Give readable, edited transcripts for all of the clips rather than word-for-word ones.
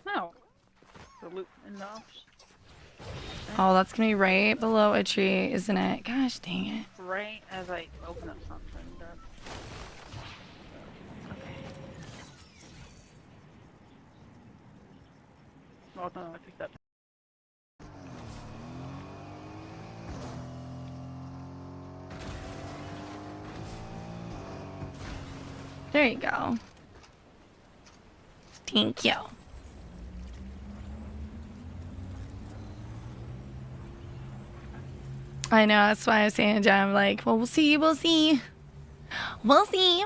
No. The loop in the office. Oh, that's gonna be right below a tree, isn't it? Gosh dang it. Right as I open up something. Okay. Well, no, I picked up. There you go. Thank you. I know, that's why I was saying to Jen, I'm like, well, we'll see. We'll see. We'll see.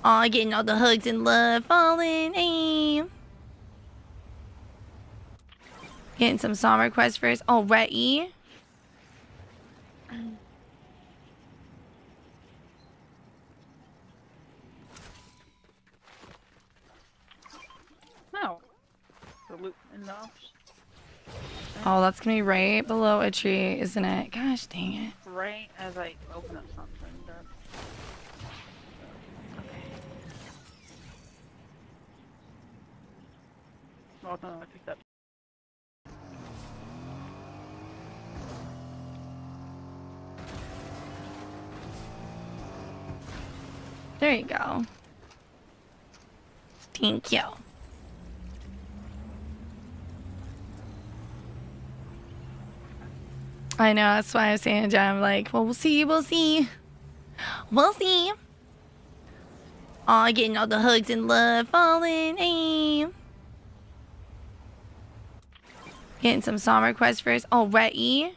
Aw, getting all the hugs and love falling. Hey. Getting some song requests first. Already. No. The loop in the office. Oh, that's gonna be right below a tree, isn't it? Gosh dang it. Right as I open up something. Okay. Well, no, I picked up. There you go. Thank you. I know, that's why I was saying to Jen, I'm like, well, we'll see. We'll see. We'll see. Aw, getting all the hugs and love falling. Hey. Getting some song requests first. Already.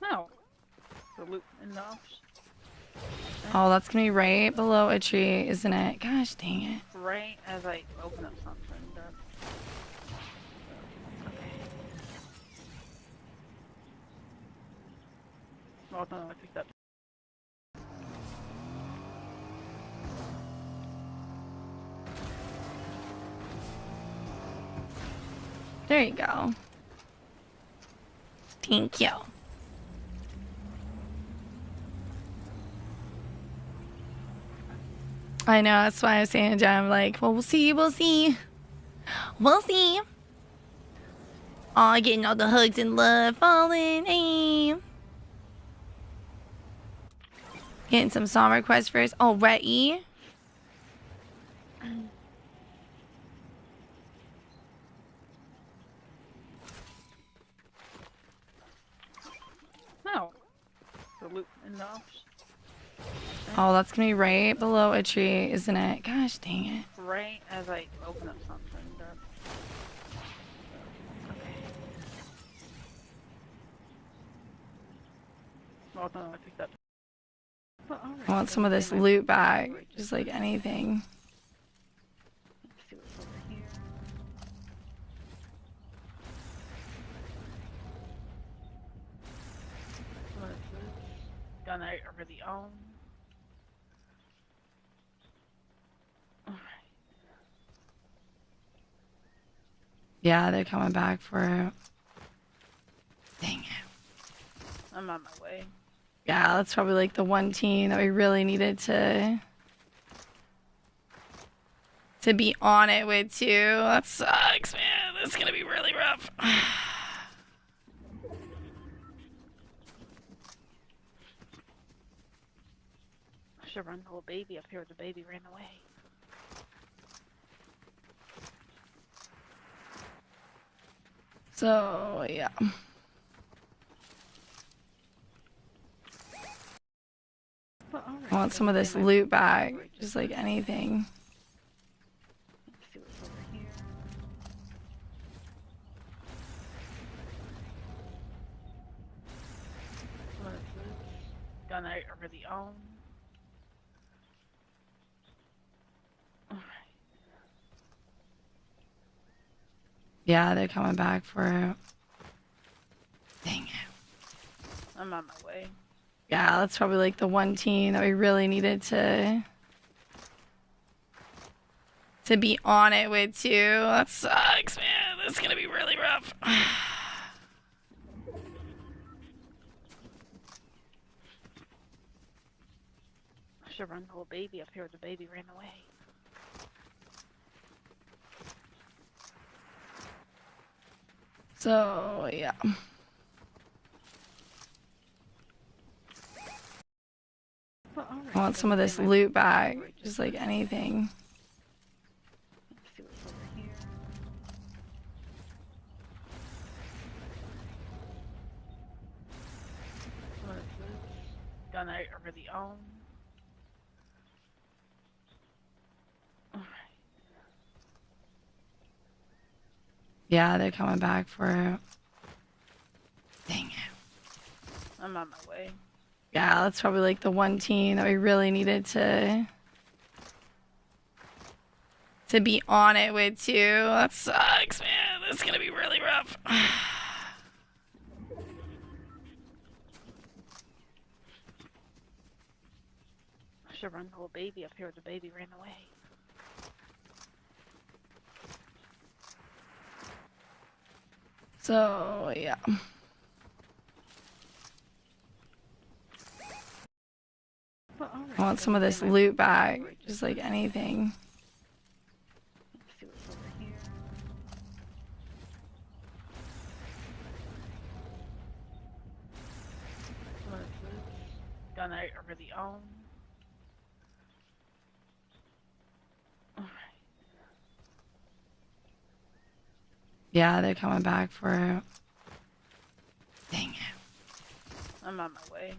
No. The loop in the office. Oh, that's gonna be right below a tree, isn't it? Gosh dang it. Right as I open up something. Okay. Well, no, I picked up. There you go. Thank you. I know, that's why I was saying to Jen, I'm like, well, we'll see. We'll see. We'll see. Aw, getting all the hugs and love falling. Hey. Getting some song requests first. Already. No. The loop in the office. Oh, that's gonna be right below a tree, isn't it? Gosh dang it. Right as I open up something. Okay. Well, no, I picked up. I want some of this loot back. Just like anything. Let's see what's over here. What is this? Gun I already own. Alright. Yeah, they're coming back for it. Dang it. I'm on my way. Yeah, that's probably like the one team that we really needed to be on it with too. That sucks, man. That's gonna be really rough. I should run the little baby up here. The baby ran away. So yeah. I want some of this loot back. Just like anything. Let's see what's over here. What is this? Gun I already own. Alright. Yeah, they're coming back for it. Dang it. I'm on my way. Yeah, that's probably like the one team that we really needed to be on it with too. That sucks, man. This is gonna be really rough. I should run the little baby up here, but the baby ran away. So, yeah. Well, I want some of this loot back. Just like anything. Let's see what's over here. What is this? Gun I already own. Alright. Yeah, they're coming back for it. Dang it. I'm on my way. Yeah, that's probably like the one team that we really needed to be on it with too. That sucks, man. This is gonna be really rough. I should run the little baby up here, but the baby ran away. So, yeah. Well, I want some of this loot back. Just like anything. Let's see what's over here. What is this? Gun I already own. Alright. Yeah, they're coming back for it. Dang it. I'm on my way.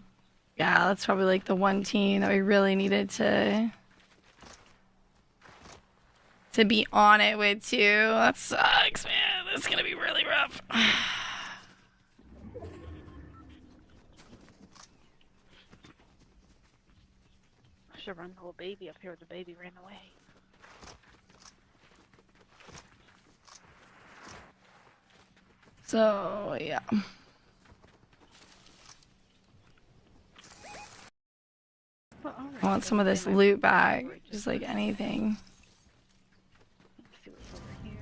Yeah, that's probably like the one team that we really needed to be on it with too. That sucks, man. This is gonna be really rough. I should run the little baby up here, but the baby ran away. So, yeah. Well, I want some of this loot back. Just like anything. Let's see what's over here.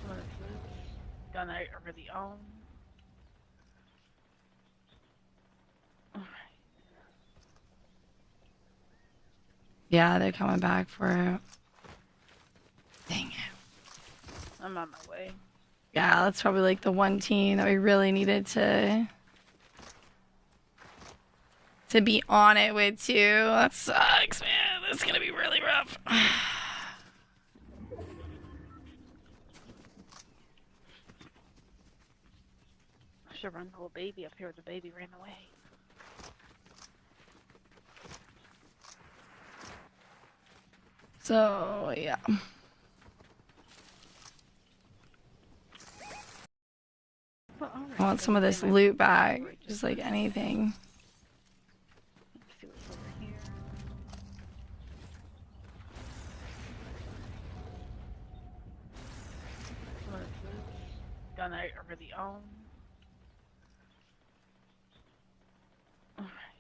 What is this? Gun I already own. Alright. Yeah, they're coming back for it. Dang it. I'm on my way. Yeah, that's probably like the one team that we really needed to be on it with too. That sucks, man. This is gonna be really rough. I should run the little baby up here, but the baby ran away. So, yeah. Well, I want some of this loot back. Just like anything. Let's see what's over here. What is this? Gun I already own.